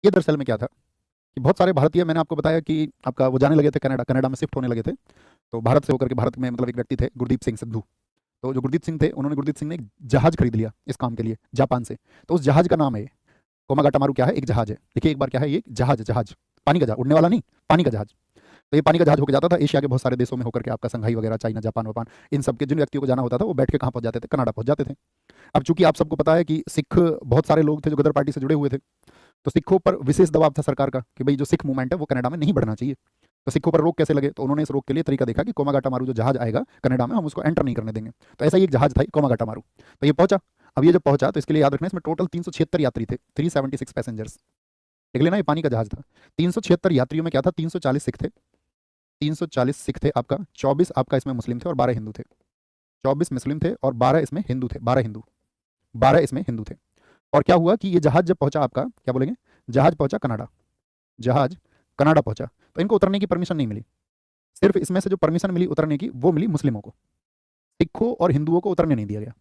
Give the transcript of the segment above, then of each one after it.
ये दरअसल में क्या था कि बहुत सारे भारतीय, मैंने आपको बताया कि आपका वो जाने लगे थे कनाडा, कनाडा में शिफ्ट होने लगे थे। तो भारत से होकर के भारत में मतलब एक व्यक्ति थे गुरदीप सिंह सिद्धू। तो जो गुरदीप सिंह थे, उन्होंने गुरदीप सिंह ने एक जहाज खरीद लिया इस काम के लिए जापान से। तो उस जहाज का नाम है कोमागाटामारू। क्या है? एक जहाज है। देखिए एक बार, क्या है ये? जहाज, जहाज पानी का जहाज, उड़ने वाला नहीं, पानी का जहाज। तो ये पानी का जहाज होकर जाता था एशिया के बहुत सारे देशों में होकर के, आपका संघाई वगैरह, चाइना, जापान वापान, इन सब के जिन व्यक्तियों को जाना होता था वो बैठ के कहाँ पहुंच जाते थे? कनाडा पहुंच जाते थे। अब चूंकि आप सबको पता है कि सिख बहुत सारे लोग थे जो गदर पार्टी से जुड़े हुए थे, तो सिखों पर विशेष दबाव था सरकार का कि भाई जो सिख मूवमेंट है वो कनाडा में नहीं बढ़ना चाहिए। तो सिखों पर रोक कैसे लगे? तो उन्होंने इस रोक के लिए तरीका देखा कि कोमागाटा मारू जो जहाज आएगा कनाडा में, हम उसको एंटर नहीं करने देंगे। तो ऐसा ही एक जहाज था कोमागाटा मारू। तो ये पहुंचा। अब ये जब पहुंचा तो इसके लिए याद रखना, इसमें टोटल 376 यात्री थे, 376 पैसेंजर्स। देख लेना, ये पानी का जहाज था। 376 यात्रियों में क्या था? 340 सिख थे। 340 सिख थे आपका, 24 आपका इसमें मुस्लिम थे और 12 हिंदू थे। 24 मुस्लिम थे और 12 इसमें हिंदू थे, 12 हिंदू, 12 इसमें हिंदू थे। और क्या हुआ कि ये जहाज जब पहुंचा आपका, क्या बोलेंगे, जहाज पहुंचा कनाडा, जहाज कनाडा पहुंचा, तो इनको उतरने की परमिशन नहीं मिली। सिर्फ इसमें से जो परमिशन मिली उतरने की वो मिली मुस्लिमों को, सिखों और हिंदुओं को उतरने नहीं दिया गया।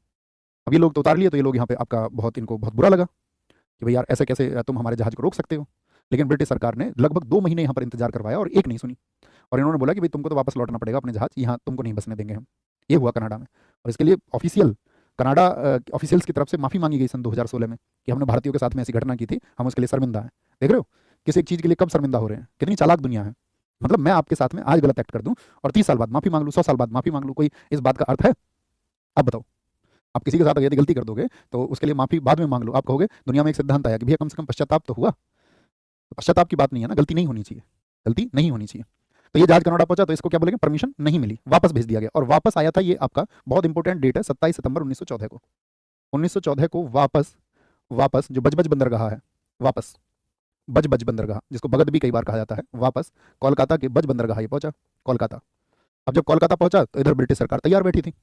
अब ये लोग तो उतार लिए, तो ये लोग यहाँ पे आपका बहुत, इनको बहुत बुरा लगा कि भाई यार ऐसे कैसे तुम हमारे जहाज को रोक सकते हो। लेकिन ब्रिटिश सरकार ने लगभग 2 महीने यहाँ पर इंतजार करवाया और एक नहीं सुनी। और इन्होंने बोला कि भाई तुमको तो वापस लौटना पड़ेगा अपने जहाज, यहाँ तुमको नहीं बसने देंगे हम। ये हुआ कनाडा में। और इसके लिए ऑफिशियल कनाडा ऑफिशियल्स की तरफ से माफ़ी मांगी गई सन 2016 में कि हमने भारतीयों के साथ में ऐसी घटना की थी, हम उसके लिए शर्मिंदा हैं। देख रहे हो किसी एक चीज़ के लिए कब शर्मिंदा हो रहे हैं? कितनी चालाक दुनिया है। मतलब मैं आपके साथ में आज गलत एक्ट कर दूं और 30 साल बाद माफ़ी मांग लूँ, 100 साल बाद माफ़ी मांग लूँ, कोई इस बात का अर्थ है? आप बताओ। आप किसी के साथ यदि गलती कर दोगे तो उसके लिए माफ़ी बाद में मांग लो, आप कहोगे दुनिया में एक सिद्धांत आया कि भैया कम से कम पश्चाताप तो हुआ। तो पश्चाताप की बात नहीं है ना, गलती नहीं होनी चाहिए, गलती नहीं होनी चाहिए। तो ये जहाज कनाडा पहुंचा तो इसको क्या बोलेंगे, परमिशन नहीं मिली, वापस भेज दिया गया। और वापस आया था ये आपका बहुत इंपॉर्टेंट डेट है 27 सितंबर 1914 को। 1914 को वापस, वापस जो बजबज बंदरगाह है, वापस बजबज बंदरगाह, जिसको भगत भी कई बार कहा जाता है, वापस कोलकाता के बज बंदरगाह ये पहुंचा, कोलकाता। अब जब कोलकाता पहुंचा तो इधर ब्रिटिश सरकार तैयार बैठी थी।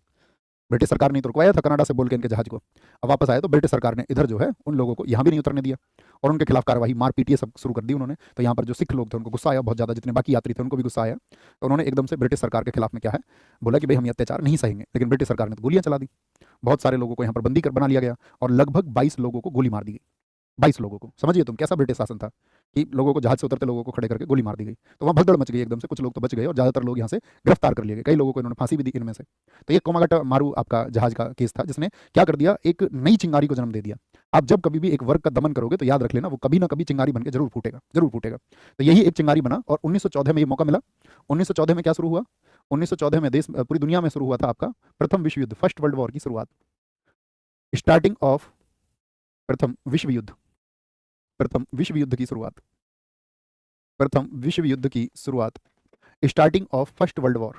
ब्रिटिश सरकार ने तो रुकवाया था कनाडा से बोल के इनके जहाज को। अब वापस आए तो ब्रिटिश सरकार ने इधर जो है उन लोगों को यहाँ भी नहीं उतरने दिया और उनके खिलाफ कार्रवाई, मार पीट ये सब शुरू कर दी उन्होंने। तो यहाँ पर जो सिख लोग थे उनको गुस्सा आया बहुत ज़्यादा, जितने बाकी यात्री थे उनको भी गुस्सा आया। तो उन्होंने एकदम से ब्रिटिश सरकार के खिलाफ में क्या है बोला कि भाई हम ये अत्याचार नहीं सहेंगे। लेकिन ब्रिटिश सरकार ने तो गोलियां चला दी, बहुत सारे लोगों को यहाँ पर बंदी कर बना लिया गया और लगभग 22 लोगों को गोली मार दी गई। 22 लोगों को, समझिए तुम कैसा ब्रिटिश शासन था कि लोगों को, जहाज से उतरते लोगों को खड़े करके गोली मार दी गई। तो वहाँ भगदड़ मच गई एकदम से, कुछ लोग तो बच गए और ज़्यादातर लोग यहाँ से गिरफ्तार कर लिए गए, कई लोगों को इन्होंने फांसी भी दी इनमें से। तो ये कोमागाटा मारू आपका जहाज का केस था, जिसने क्या कर दिया, एक नई चिंगारी को जन्म दे दिया। आप जब कभी भी एक वर्ग का दमन करोगे तो याद रख लेना वो कभी ना कभी चिंगारी बन के जरूर फूटेगा, जरूर फूटेगा। तो यही एक चिंगारी बना और 1914 में ये मौका मिला। 1914 में क्या शुरू हुआ? 1914 में देश, पूरी दुनिया में शुरू हुआ था आपका प्रथम विश्व युद्ध, फर्स्ट वर्ल्ड वॉर की शुरुआत, स्टार्टिंग ऑफ प्रथम विश्व युद्ध, प्रथम विश्व युद्ध की शुरुआत, प्रथम विश्व युद्ध की शुरुआत, starting of first world war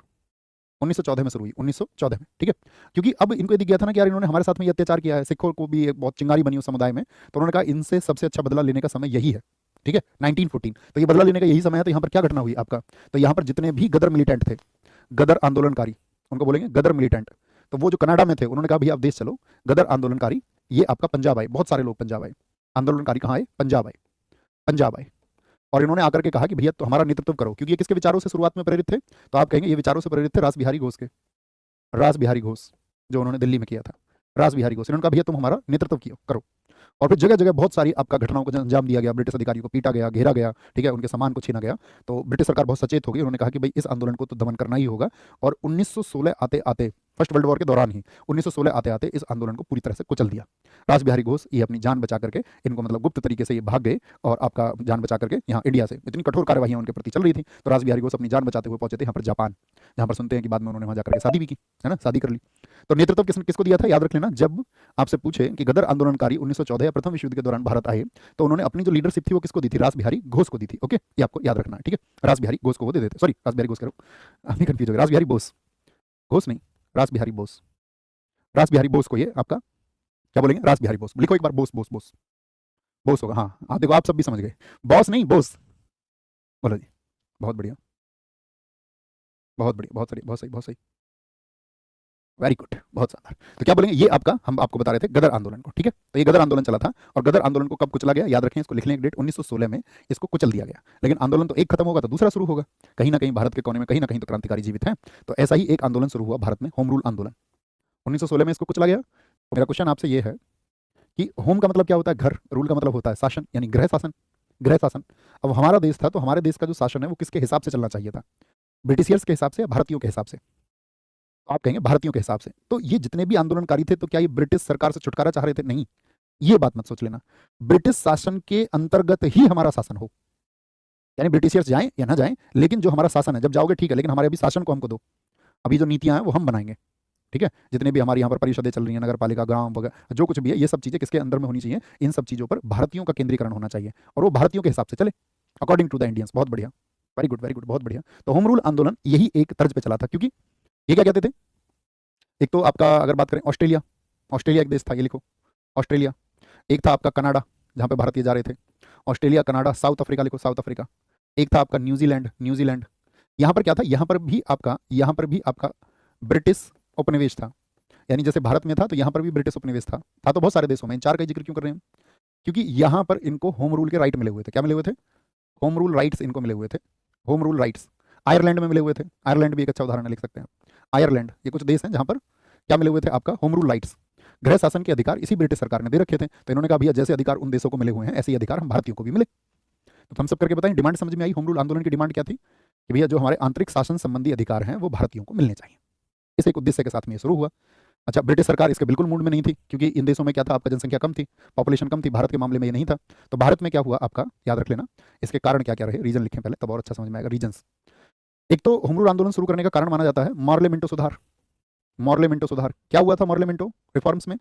1914 में शुरू हुई, 1914 में, ठीक है। क्योंकि अब इनको ये दिख गया था ना कि यार इन्होंने हमारे साथ में ये अत्याचार किया है, सिखों को भी एक बहुत चिंगारी बनी उस समुदाय में, तो उन्होंने कहा इनसे सबसे अच्छा बदला लेने का समय यही है, ठीक है, 1914। तो ये बदला लेने का यही समय है। तो यहाँ पर क्या घटना हुई आपका, तो यहाँ पर जितने भी गदर मिलिटेंट थे, गदर आंदोलनकारी, उनको बोलेंगे गदर मिलिटेंट, तो वो जो कनाडा में थे उन्होंने कहा भैया आप देश चलो, गदर आंदोलनकारी, ये आपका पंजाब आए, बहुत सारे लोग पंजाब आए, आंदोलनकारी कहाँ आए? पंजाब आए, पंजाब आए। और इन्होंने आकर के कहा कि भैया तो हमारा नेतृत्व करो, क्योंकि ये किसके विचारों से शुरुआत में प्रेरित थे? तो आप कहेंगे ये विचारों से प्रेरित थे रास बिहारी घोष के, रास बिहारी घोष, जो उन्होंने दिल्ली में किया था, रास बिहारी घोष। इन्होंने कहा भैया तुम हमारा नेतृत्व किया करो। और फिर जगह जगह बहुत सारी आपका घटनाओं को अंजाम दिया गया, ब्रिटिश अधिकारियों को पीटा गया, घेरा गया, ठीक है, उनके सामान को छीना गया। तो ब्रिटिश सरकार बहुत सचेत हो गई, उन्होंने कहा कि भाई इस आंदोलन को तो दमन करना ही होगा। और 1916 आते आते, फर्स्ट वर्ल्ड वॉर के दौरान ही 1916 आते आते इस आंदोलन को पूरी तरह से कुचल दिया। रास बिहारी घोष ये अपनी जान बचा करके, इनको मतलब गुप्त तरीके से ये भाग गए और आपका जान बचा करके यहाँ इंडिया से, इतनी कठोर कार्यवाही उनके प्रति चल रही थी, तो रास बिहारी घोष अपनी जान बचाते हुए पहुंचे थे यहाँ पर जापान, जहाँ पर सुनते हैं कि बाद में उन्होंने वहाँ जाकर के शादी भी की, है ना, शादी कर ली। तो नेतृत्व किसने किसको दिया था? याद रख लेना, जब आपसे पूछे कि गदर आंदोलनकारी 1914 या प्रथम विश्व युद्ध के दौरान भारत आए, तो उन्होंने अपनी जो लीडरशिप थी वो किसको दी थी? रास बिहारी घोष को दी थी। ओके, ये आपको याद रखना है, ठीक है, रास बिहारी घोष को वो दे देते, सॉरी रास बिहारी घोष करो, आप भी कंफ्यूज हो गए, रास बिहारी बोस, घोष नहीं, रास बिहारी बोस, रास बिहारी बोस को ये आपका क्या बोलेंगे? रास बिहारी बोस, लिखो एक बार, बोस बोस बोस, बोस होगा, हाँ आप देखो आप सब भी समझ गए, बॉस नहीं बोस, बोलो जी, बहुत बढ़िया, बहुत बढ़िया, बहुत सही, बहुत सही, बहुत सही, वेरी गुड, बहुत शानदार। तो क्या बोलेंगे, ये आपका, हम आपको बता रहे थे गदर आंदोलन को, ठीक है। तो ये गदर आंदोलन चला था और गदर आंदोलन को कब कुचला गया? याद रखें, इसको लिख लें एक डेट, 1916 में इसको कुचल दिया गया। लेकिन आंदोलन तो एक खत्म होगा तो दूसरा शुरू होगा, कहीं ना कहीं भारत के कोने में कहीं ना कहीं तो क्रांतिकारी जीवित हैं। तो ऐसा ही एक आंदोलन शुरू हुआ भारत में, होम रूल आंदोलन, 1916 में इसको कुचला गया। तो मेरा क्वेश्चन आपसे ये है कि होम का मतलब क्या होता है? घर, रूल का मतलब होता है शासन, यानी गृह शासन, गृह शासन। अब हमारा देश था, तो हमारे देश का जो शासन है वो किसके हिसाब से चलना चाहिए था? ब्रिटिशियर्स के हिसाब से या भारतीयों के हिसाब से? तो आप कहेंगे भारतीयों के हिसाब से। तो ये जितने भी आंदोलनकारी थे, तो क्या ये ब्रिटिश सरकार से छुटकारा चाह रहे थे? नहीं, ये बात मत सोच लेना। ब्रिटिश शासन के अंतर्गत ही हमारा शासन हो, यानी ब्रिटिशियर्स जाएं या ना जाएं, लेकिन जो हमारा शासन है, जब जाओगे ठीक है, लेकिन हमारे अभी शासन को हमको दो। अभी जो नीतियां हैं वो हम बनाएंगे, ठीक है? जितने भी हमारे यहाँ पर परिषदें चल रही हैं, नगर पालिका, ग्राम वगैरह, जो कुछ भी है, ये सब चीज़ें किसके अंदर में होनी चाहिए? इन सब चीज़ों पर भारतीयों का केंद्रीकरण होना चाहिए, और वो भारतीयों के हिसाब से चले, अकॉर्डिंग टू द इंडियंस। बहुत बढ़िया, वेरी गुड, बहुत बढ़िया। तो होम रूल आंदोलन यही एक तर्ज पे चला था, क्योंकि ये क्या कहते थे? एक तो आपका अगर बात करें ऑस्ट्रेलिया, ऑस्ट्रेलिया एक देश था, ये लिखो ऑस्ट्रेलिया। एक था आपका कनाडा, जहाँ पे भारतीय जा रहे थे। ऑस्ट्रेलिया, कनाडा, साउथ अफ्रीका लिखो, साउथ अफ्रीका। एक था आपका न्यूजीलैंड, न्यूजीलैंड। यहाँ पर क्या था? यहाँ पर भी आपका ब्रिटिश उपनिवेश था, यानी जैसे भारत में था, तो यहाँ पर भी ब्रिटिश उपनिवेश था तो बहुत सारे देशों में। इन चार का जिक्र क्यों कर रहे हैं हम? क्योंकि यहाँ पर इनको होम रूल के राइट मिले हुए थे। क्या मिले हुए थे? होम रूल राइट्स इनको मिले हुए थे, होम रूल राइट्स। आयरलैंड में मिले हुए थे, आयरलैंड भी एक अच्छा उदाहरण है, लिख सकते हैं आयरलैंड। ये कुछ देश हैं जहाँ पर क्या मिले हुए थे? आपका होम रूल राइट्स, गृह शासन के अधिकार इसी ब्रिटिश सरकार ने दे रखे थे। तो इन्होंने कहा भैया जैसे अधिकार उन देशों को मिले हुए हैं, ऐसे ही अधिकार हम भारतीयों को भी मिले। तो हम सब करके बताएं, डिमांड समझ में आई? होम रूल आंदोलन की डिमांड क्या थी? कि भैया जो हमारे आंतरिक शासन संबंधी अधिकार हैं वो भारतीयों को मिलने चाहिए। इस एक उद्देश्य के साथ में ये शुरू हुआ। अच्छा, ब्रिटिश सरकार इसके बिल्कुल मूड में नहीं थी, क्योंकि इन देशों में क्या था? आपका जनसंख्या कम थी, पॉपुलेशन कम थी। भारत के मामले में ये नहीं था। तो भारत में क्या हुआ आपका, याद रख लेना। इसके कारण क्या क्या रहे, रीजन लिखें पहले, तब और अच्छा समझ में आएगा। रीजन्स, एक तो होम रूल आंदोलन शुरू करने का कारण माना जाता है मॉर्ले मिंटो सुधार। मॉर्ले मिंटो सुधार क्या हुआ था? मॉर्ले मिंटो रिफॉर्म्स में